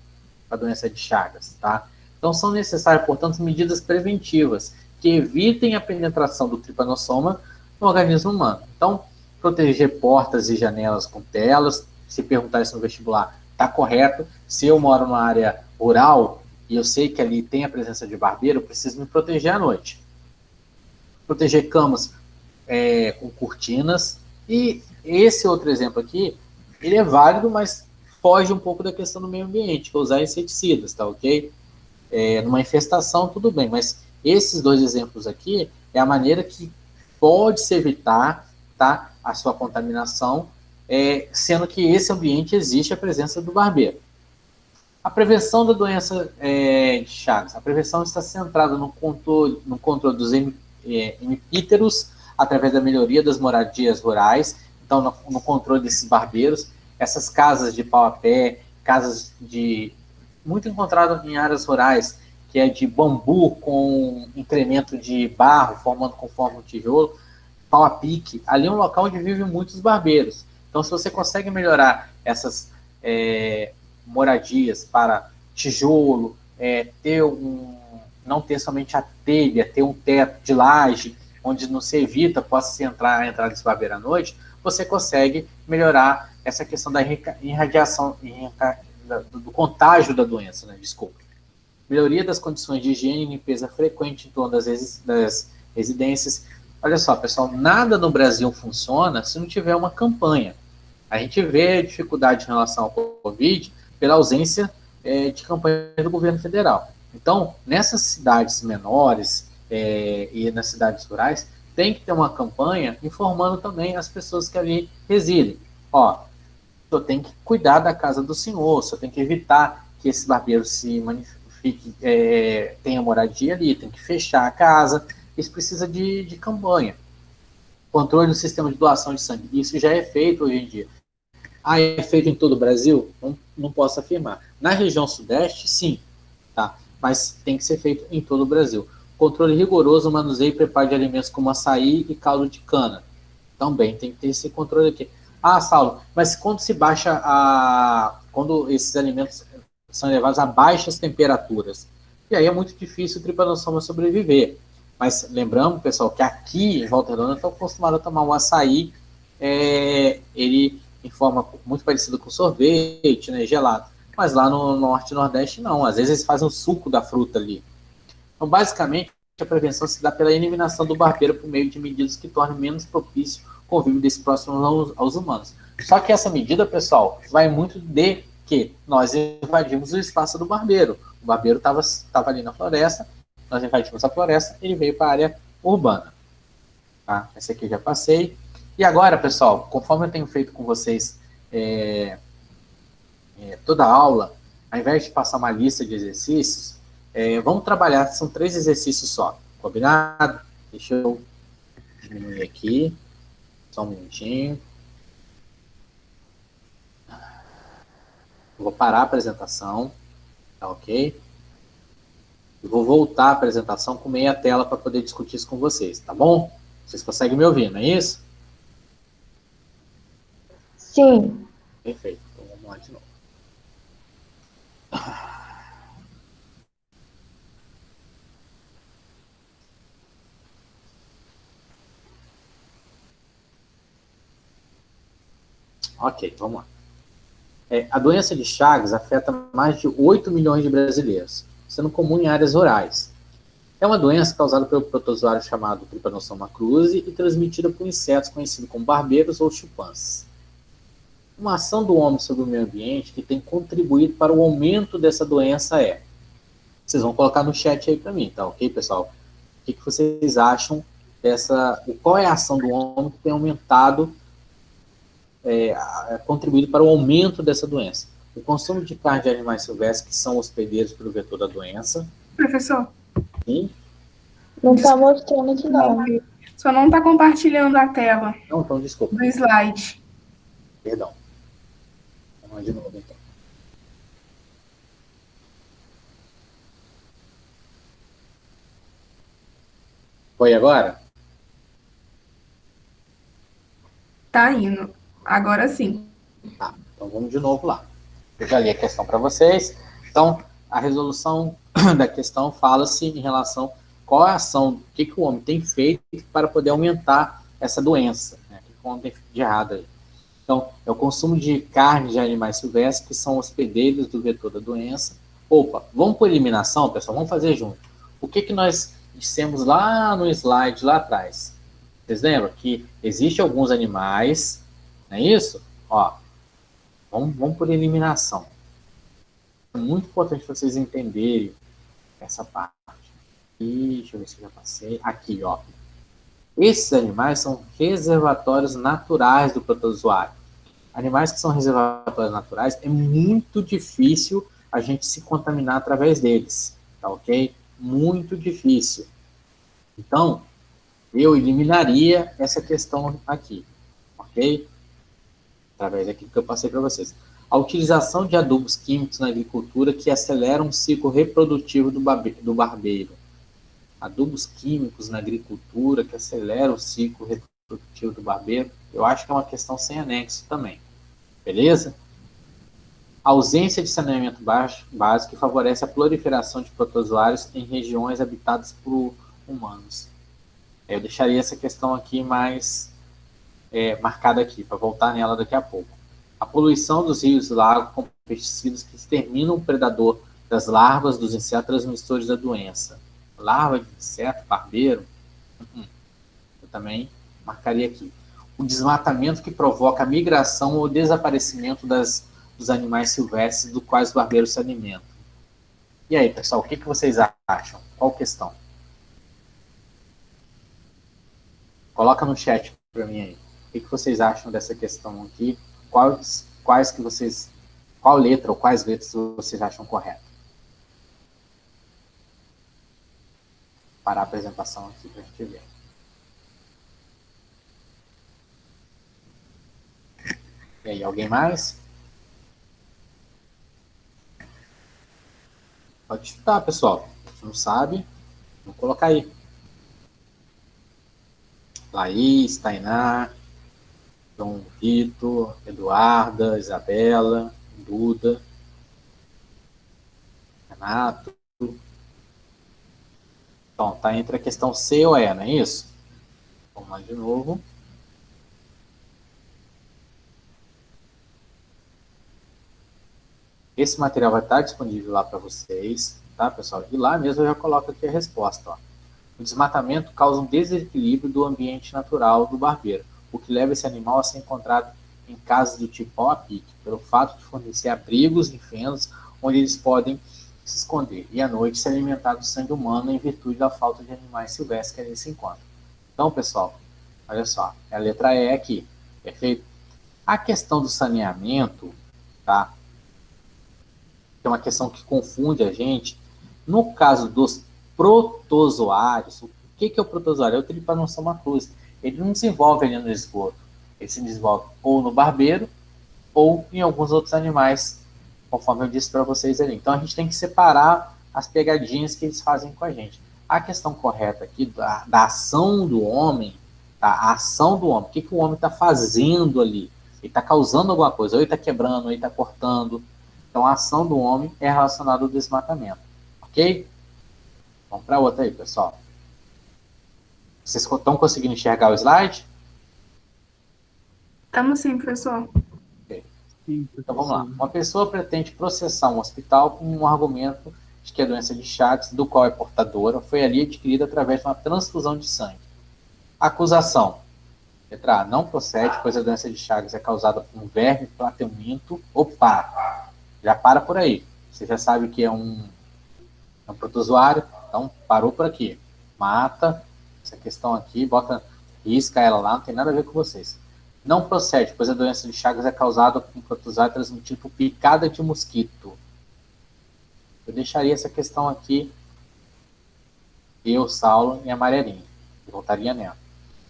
para a doença de Chagas, tá? Então, são necessárias, portanto, medidas preventivas que evitem a penetração do tripanossoma no organismo humano. Então, proteger portas e janelas com telas. Se perguntar isso no vestibular, está correto. Se eu moro numa área rural e eu sei que ali tem a presença de barbeiro, eu preciso me proteger à noite. Proteger camas com cortinas. E esse outro exemplo aqui, ele é válido, mas foge um pouco da questão do meio ambiente, que é usar inseticidas, tá ok? Numa infestação, tudo bem, mas esses dois exemplos aqui é a maneira que pode se evitar, tá, a sua contaminação, sendo que esse ambiente existe a presença do barbeiro. A prevenção da doença de Chagas. A prevenção está centrada no controle dos hemipíteros, através da melhoria das moradias rurais, então no controle desses barbeiros, essas casas de pau a pé, casas muito encontrado em áreas rurais, que é de bambu com incremento de barro, formando conforme um tijolo, pau a pique. Ali é um local onde vivem muitos barbeiros. Então, se você consegue melhorar essas moradias para tijolo, não ter somente a telha, ter um teto de laje, onde não se evita, possa entrar desse barbeiro à noite, você consegue melhorar essa questão da irradiação, do contágio da doença, né? Desculpa. Melhoria das condições de higiene e limpeza frequente em torno das residências. Olha só, pessoal, nada no Brasil funciona se não tiver uma campanha. A gente vê dificuldade em relação ao Covid pela ausência de campanha do governo federal. Então, nessas cidades menores e nas cidades rurais, tem que ter uma campanha informando também as pessoas que ali residem. Ó, o senhor tem que cuidar da casa do senhor, o senhor tem que evitar que esse barbeiro tenha moradia ali, tem que fechar a casa. Isso precisa de campanha. Controle do sistema de doação de sangue. Isso já é feito hoje em dia. É feito em todo o Brasil? Não posso afirmar. Na região sudeste, sim, tá? Mas tem que ser feito em todo o Brasil. Controle rigoroso, manuseio e preparo de alimentos como açaí e caldo de cana. Também tem que ter esse controle aqui. Saulo, mas quando se baixa quando esses alimentos são levados a baixas temperaturas, e aí é muito difícil o tripanossoma sobreviver. Mas lembrando, pessoal, que aqui em Volta Redonda estão acostumados a tomar um açaí, ele em forma muito parecida com sorvete, né, gelado. Mas lá no Norte e Nordeste não, às vezes eles fazem o suco da fruta ali. Então, basicamente, a prevenção se dá pela eliminação do barbeiro por meio de medidas que tornem menos propício o convívio desse próximo aos humanos. Só que essa medida, pessoal, vai muito de que nós invadimos o espaço do barbeiro. O barbeiro estava ali na floresta, nós invadimos a floresta, ele veio para a área urbana. Tá? Esse aqui eu já passei. E agora, pessoal, conforme eu tenho feito com vocês toda a aula, ao invés de passar uma lista de exercícios, vamos trabalhar, são 3 exercícios só, combinado? Deixa eu diminuir aqui, só um minutinho. Eu vou parar a apresentação, tá ok? Eu vou voltar a apresentação com meia tela para poder discutir isso com vocês, tá bom? Vocês conseguem me ouvir, não é isso? Sim. Perfeito, então vamos lá de novo. Ok, vamos lá. A doença de Chagas afeta mais de 8 milhões de brasileiros, sendo comum em áreas rurais. É uma doença causada pelo protozoário chamado Trypanosoma cruzi e transmitida por insetos conhecidos como barbeiros ou chimpanzés. Uma ação do homem sobre o meio ambiente que tem contribuído para o aumento dessa doença Vocês vão colocar no chat aí para mim, tá ok, pessoal? O que vocês acham qual é a ação do homem que tem aumentado, contribuído para o aumento dessa doença? O consumo de carne de animais silvestres que são hospedeiros pelo vetor da doença. Professor? Sim? Não está mostrando aqui, não. Só não está compartilhando a tela. Não, então desculpa. Do slide. Perdão. Vamos de novo, então. Foi agora? Tá indo. Agora sim. Tá, então vamos de novo lá. Eu já li a questão para vocês. Então, a resolução da questão fala-se em relação a qual é a ação, o que o homem tem feito para poder aumentar essa doença, né? O que o homem tem feito de errado aí. Então, é o consumo de carne de animais silvestres, que são hospedeiros do vetor da doença. Opa, vamos por eliminação, pessoal? Vamos fazer junto. O que nós dissemos lá no slide, lá atrás? Vocês lembram que existem alguns animais, não é isso? Ó, vamos por eliminação. É muito importante vocês entenderem essa parte. Aqui, deixa eu ver se eu já passei. Aqui, ó. Esses animais são reservatórios naturais do protozoário. Animais que são reservatórios naturais, é muito difícil a gente se contaminar através deles, tá ok? Muito difícil. Então, eu eliminaria essa questão aqui, ok? Através daquilo que eu passei para vocês. A utilização de adubos químicos na agricultura que aceleram o ciclo reprodutivo do barbeiro. Adubos químicos na agricultura que aceleram o ciclo reprodutivo do barbeiro. Eu acho que é uma questão sem anexo também. Beleza? A ausência de saneamento básico que favorece a proliferação de protozoários em regiões habitadas por humanos. Eu deixaria essa questão aqui mais marcada aqui, para voltar nela daqui a pouco. A poluição dos rios e lagos com pesticidas que exterminam o predador das larvas dos insetos transmissores da doença. Larva de inseto, barbeiro, eu também marcaria aqui. O desmatamento que provoca a migração ou desaparecimento dos animais silvestres dos quais o barbeiro se alimenta. E aí, pessoal, o que vocês acham? Qual questão? Coloca no chat para mim aí. O que vocês acham dessa questão aqui? Qual letra ou quais letras vocês acham corretas? Parar a apresentação aqui para a gente ver. E aí, alguém mais? Pode chutar, pessoal. Se não sabe, vou colocar aí. Laís, Tainá, João Vitor, Eduarda, Isabela, Duda, Renato. Então, tá entre a questão C ou E, não é isso? Vamos lá de novo. Esse material vai estar disponível lá para vocês, tá, pessoal? E lá mesmo eu já coloco aqui a resposta, ó. O desmatamento causa um desequilíbrio do ambiente natural do barbeiro, o que leva esse animal a ser encontrado em casas do tipo pau a pique, pelo fato de fornecer abrigos em fendas onde eles podem se esconder, e à noite se alimentar do sangue humano em virtude da falta de animais silvestres que ali se encontram. Então, pessoal, olha só, é a letra E aqui, perfeito? A questão do saneamento, tá? É uma questão que confunde a gente. No caso dos protozoários, o que é o protozoário? É o Trypanosoma cruzi. Ele não desenvolve ali no esgoto. Ele se desenvolve ou no barbeiro ou em alguns outros animais, conforme eu disse para vocês ali. Então a gente tem que separar as pegadinhas que eles fazem com a gente. A questão correta aqui da ação do homem, tá? A ação do homem, o que o homem está fazendo ali? Ele está causando alguma coisa, ou ele está quebrando, ou ele está cortando. Então, a ação do homem é relacionada ao desmatamento. Ok? Vamos para outra aí, pessoal. Vocês estão conseguindo enxergar o slide? Estamos sim, professor. Okay. Sim, então, vamos lá. Uma pessoa pretende processar um hospital com um argumento de que a doença de Chagas, do qual é portadora, foi ali adquirida através de uma transfusão de sangue. Acusação. Letra A. Não procede, pois a doença de Chagas é causada por um verme plateuminto. Opa! Já para por aí. Você já sabe que é um protozoário, então parou por aqui. Mata essa questão aqui, risca ela lá, não tem nada a ver com vocês. Não procede, pois a doença de Chagas é causada por um protozoário transmitido por picada de mosquito. Eu deixaria essa questão aqui, eu, Saulo e a Amarelinha. Eu voltaria nela.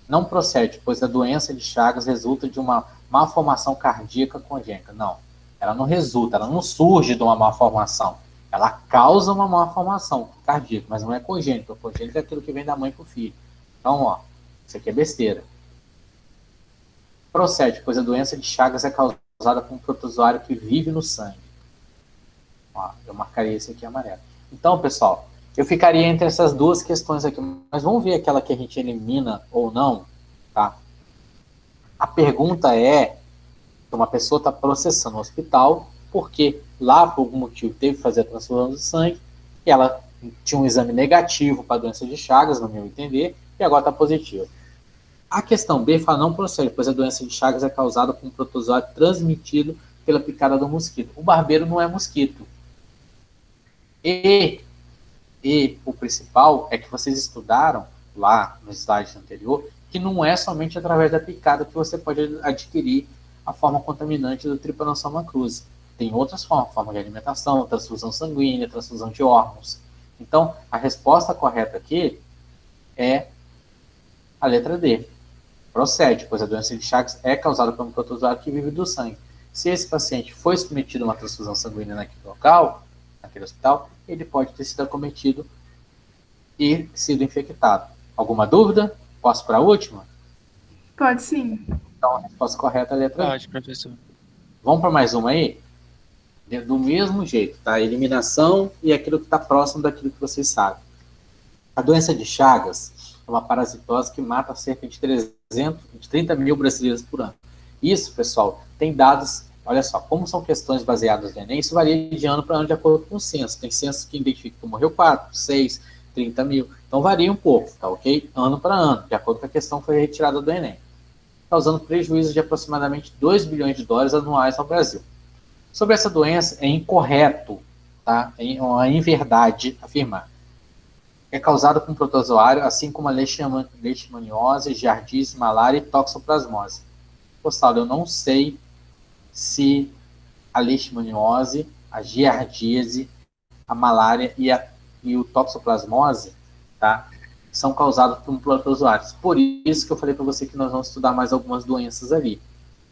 Não procede, pois a doença de Chagas resulta de uma malformação cardíaca congênita. Não. Ela não resulta, ela não surge de uma malformação. Ela causa uma malformação cardíaca, mas não é congênito. O congênito é aquilo que vem da mãe para o filho. Então, ó, isso aqui é besteira. Procede, pois a doença de Chagas é causada por um protozoário que vive no sangue. Ó, eu marcaria esse aqui amarelo. Então, pessoal, eu ficaria entre essas duas questões aqui, mas vamos ver aquela que a gente elimina ou não, tá? A pergunta é, uma pessoa está processando o hospital porque lá, por algum motivo, teve que fazer a transfusão de sangue e ela tinha um exame negativo para a doença de Chagas, no meu entender, e agora está positivo. A questão B fala não procede, pois a doença de Chagas é causada por um protozoário transmitido pela picada do mosquito. O barbeiro não é mosquito. E o principal é que vocês estudaram lá no slide anterior que não é somente através da picada que você pode adquirir a forma contaminante do Trypanosoma cruzi. Tem outras formas, forma de alimentação, transfusão sanguínea, transfusão de órgãos. Então, a resposta correta aqui é a letra D. Procede, pois a doença de Chagas é causada por um protozoário que vive do sangue. Se esse paciente foi submetido a uma transfusão sanguínea naquele local, naquele hospital, ele pode ter sido acometido e sido infectado. Alguma dúvida? Posso para a última? Pode sim. Então, a resposta correta é a letra D. Pode, professor. Vamos para mais uma aí? Do mesmo jeito, tá? Eliminação e aquilo que está próximo daquilo que vocês sabem. A doença de Chagas é uma parasitose que mata cerca de 30 mil brasileiros por ano. Isso, pessoal, tem dados, olha só, como são questões baseadas no Enem, isso varia de ano para ano de acordo com o censo. Tem censo que identifica que morreu 4, 6, 30 mil. Então varia um pouco, tá ok? Ano para ano, de acordo com a questão que foi retirada do Enem. Causando prejuízo de aproximadamente 2 bilhões de dólares anuais ao Brasil. Sobre essa doença, é incorreto, tá? É uma inverdade afirmar. É causada por um protozoário, assim como a leishmaniose, giardíase, malária e toxoplasmose. Saulo, eu não sei se a leishmaniose, a giardíase, a malária e o toxoplasmose, tá, são causados por um protozoário. Por isso que eu falei para você que nós vamos estudar mais algumas doenças ali.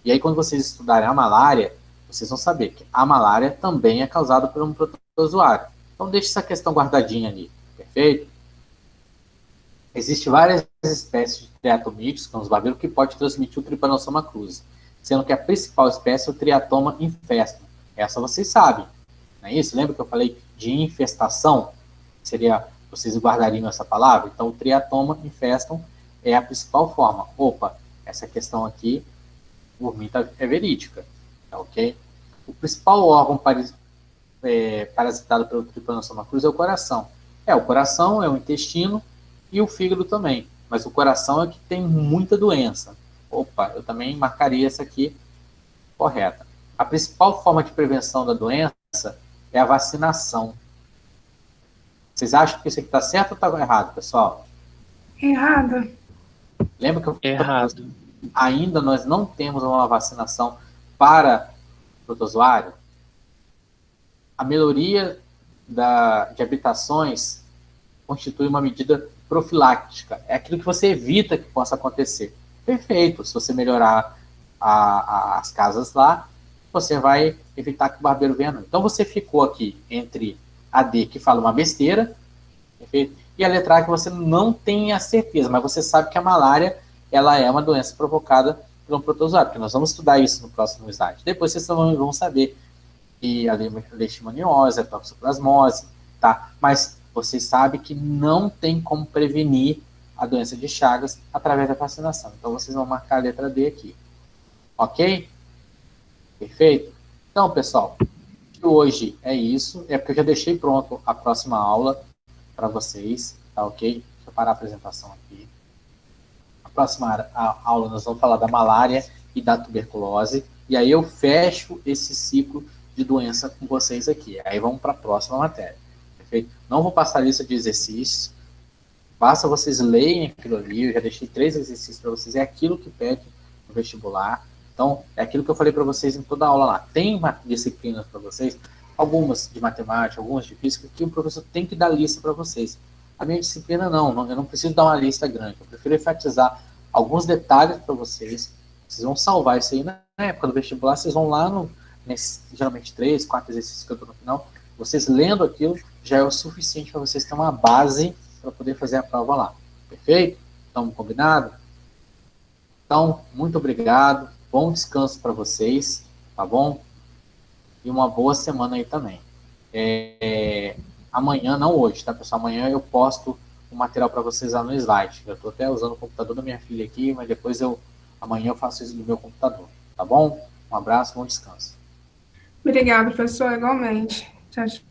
E aí, quando vocês estudarem a malária, vocês vão saber que a malária também é causada por um protozoário. Então, deixe essa questão guardadinha ali, perfeito? Existem várias espécies de triatomídeos, que são os barbeiros, que podem transmitir o Trypanosoma cruzi, sendo que a principal espécie é o Triatoma infestum. Essa vocês sabem, não é isso? Lembra que eu falei de infestação? Seria, vocês guardariam essa palavra? Então, o Triatoma infestum é a principal forma. Opa, essa questão aqui, por mim, é verídica, tá ok? O principal órgão parasitado pelo Trypanosoma cruzi é o coração. O coração é o intestino, e o fígado também, mas o coração é que tem muita doença. Opa, eu também marcaria essa aqui correta. A principal forma de prevenção da doença é a vacinação. Vocês acham que isso aqui está certo ou está errado, pessoal? Errado. Lembra que eu Errado. ainda nós não temos uma vacinação para protozoário? A melhoria de habitações constitui uma medida profiláctica. É aquilo que você evita que possa acontecer. Perfeito. Se você melhorar as casas lá, você vai evitar que o barbeiro venha. Então você ficou aqui entre a D, que fala uma besteira, perfeito? E a letra A, que você não tem a certeza, mas você sabe que a malária ela é uma doença provocada por um protozoário, porque nós vamos estudar isso no próximo slide. Depois vocês vão saber que a leishmaniose, a toxoplasmose, tá? Mas vocês sabem que não tem como prevenir a doença de Chagas através da vacinação. Então, vocês vão marcar a letra D aqui. Ok? Perfeito? Então, pessoal, hoje é isso. É porque eu já deixei pronto a próxima aula para vocês. Tá ok? Deixa eu parar a apresentação aqui. A próxima aula nós vamos falar da malária e da tuberculose. E aí eu fecho esse ciclo de doença com vocês aqui. Aí vamos para a próxima matéria. Perfeito? Não vou passar a lista de exercícios. Basta vocês lerem aquilo ali. Eu já deixei 3 exercícios para vocês. É aquilo que pede no vestibular. Então, é aquilo que eu falei para vocês em toda a aula lá. Tem disciplinas para vocês, algumas de matemática, algumas de física, que o professor tem que dar lista para vocês. A minha disciplina não. Eu não preciso dar uma lista grande. Eu prefiro enfatizar alguns detalhes para vocês. Vocês vão salvar isso aí na época do vestibular. Vocês vão lá geralmente 3, 4 exercícios que eu estou no final. Vocês lendo aquilo já é o suficiente para vocês terem uma base para poder fazer a prova lá. Perfeito? Estamos combinados? Então, muito obrigado. Bom descanso para vocês, tá bom? E uma boa semana aí também. Amanhã, não hoje, tá, pessoal? Amanhã eu posto o material para vocês lá no slide. Eu estou até usando o computador da minha filha aqui, mas depois amanhã eu faço isso no meu computador, tá bom? Um abraço, bom descanso. Obrigada, professor, igualmente. Tchau, tchau.